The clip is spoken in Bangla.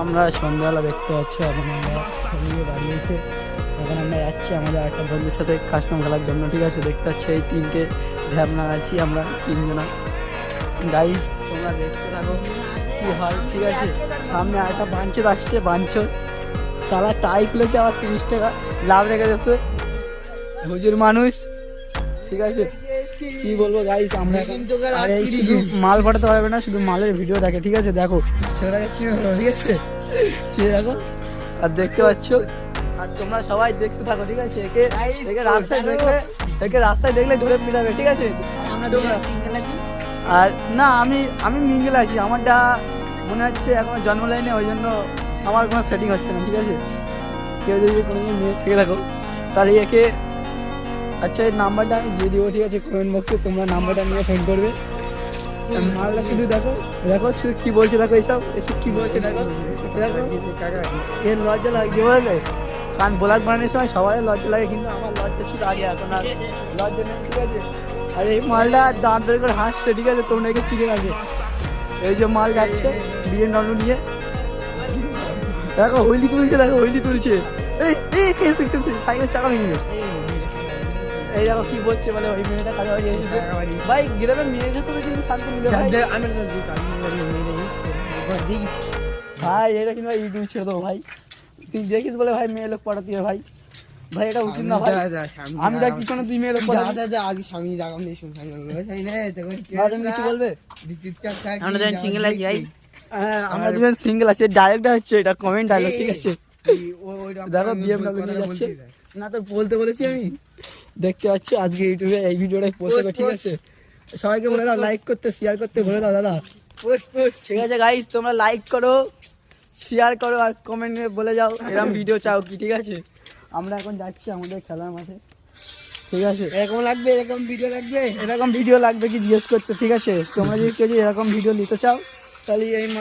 আমরা সন্ধ্যাবেলা দেখতে পাচ্ছি এখন আমরা খেলিয়ে বাড়ি এসে এখন আমরা যাচ্ছি আমাদের একটা বন্ধুর সাথে কাস্টম খেলার জন্য। ঠিক আছে, দেখতে পাচ্ছি এই তিনটে ঢ্যাবনা আছি আমরা তিনজনা। গাইস তোমরা দেখতে থাকো কি হয়। ঠিক আছে, সামনে আরেকটা বাঞ্চর আসছে, বাঞ্চর সালা টাই খুলেছে আবার 30 টাকা লাভ রেখে দিচ্ছে হুজুর মানুষ। ঠিক আছে, কি বলবো গাইস, আমরা আর এই শুধু মাল পাঠাতে পারবে না, শুধু মালের ভিডিও দেখে। ঠিক আছে, দেখো ছেলেটাকে চিনে ধরো। ঠিক আছে, সে দেখো আর দেখতে পাচ্ছ, আর তোমরা সবাই দেখতে থাকো। ঠিক আছে, একে রাস্তায় দেখলে ধরে মিলাবে। ঠিক আছে, আর না আমি মিঙ্গেল আছি, আমারটা মনে হচ্ছে এখন জন্ম লাইনে, ওই জন্য আমার কোনো সেটিং হচ্ছে না। ঠিক আছে, কেউ যদি কোনো মেয়ে থেকে থাকো তাহলে একে, আচ্ছা এই নাম্বারটা আমি দিয়ে দিব। ঠিক আছে, কমেন্ট বক্সে তোমরা নাম্বারটা নিয়ে ফোন করবে। মালটা শুধু দেখো দেখো শুধু কী বলছে, দেখো এসব কী বলছে দেখো দেখো। এর লজ্জা লাগছে বলে, কারণ ব্লগ বানানোর সময় সবাই লজ্জা লাগে, কিন্তু আমার লজ্জা ছিল আগে, এখন আর লজ্জা নেই। ঠিক আছে, আর এই মালটা দাঁত ধরে করে হাসছে। ঠিক আছে, তোমরা একে চিনে রাখবে। এই যে মাল যাচ্ছে BMW নিয়ে, দেখো হুইলি তুলছে, দেখো হুইলি তুলছে। এই সাইকেল চাকা ভেঙে গেছে। এই দেখো কি বলছে, বলে ওই মেয়েটা কাজে বাড়ি এসেছে। ভাই গ্রামের মেয়ের সাথে কিন্তু শান্তি মিলে ভাই, এটা কিন্তু ইউটিউব ছেড়ে দেবো ভাই। তুই দেখিস বলে ভাই মেয়ে লোক পড়াতে ভাই, ভাই এটা উচিত না ভাই। আমি দেখ কি কোনো তুই মেয়ে লোক পড়া আগে স্বামী রাগাম নেই, শুন তুমি কিছু বলবে? আমরা দেন সিঙ্গেল আছি ভাই। হ্যাঁ আমরা দুজন সিঙ্গেল আছি, ডায়লগটা হচ্ছে এটা কমেন্ট ডায়লগ। ঠিক আছে, দেখো BMW নিয়ে যাচ্ছে না, তো বলতে বলেছি আমি। দেখতে পাচ্ছ আজকে ইউটিউবে এই ভিডিওটাই পোস্ট হবে। ঠিক আছে, সবাইকে বলে দাও লাইক করতে, শেয়ার করতে বলে দাও দাদা। ঠিক আছে গাইস, তোমরা লাইক করো, শেয়ার করো আর কমেন্টে বলে যাও এরকম ভিডিও চাও কি। ঠিক আছে, আমরা এখন যাচ্ছি আমাদের খেলার মাঠে। ঠিক আছে, এরকম লাগবে, এরকম ভিডিও লাগবে, এরকম ভিডিও লাগবে কি জিজ্ঞেস করছো? ঠিক আছে, তোমরা যদি কেউ এরকম ভিডিও নিতে চাও তাহলে এই মাল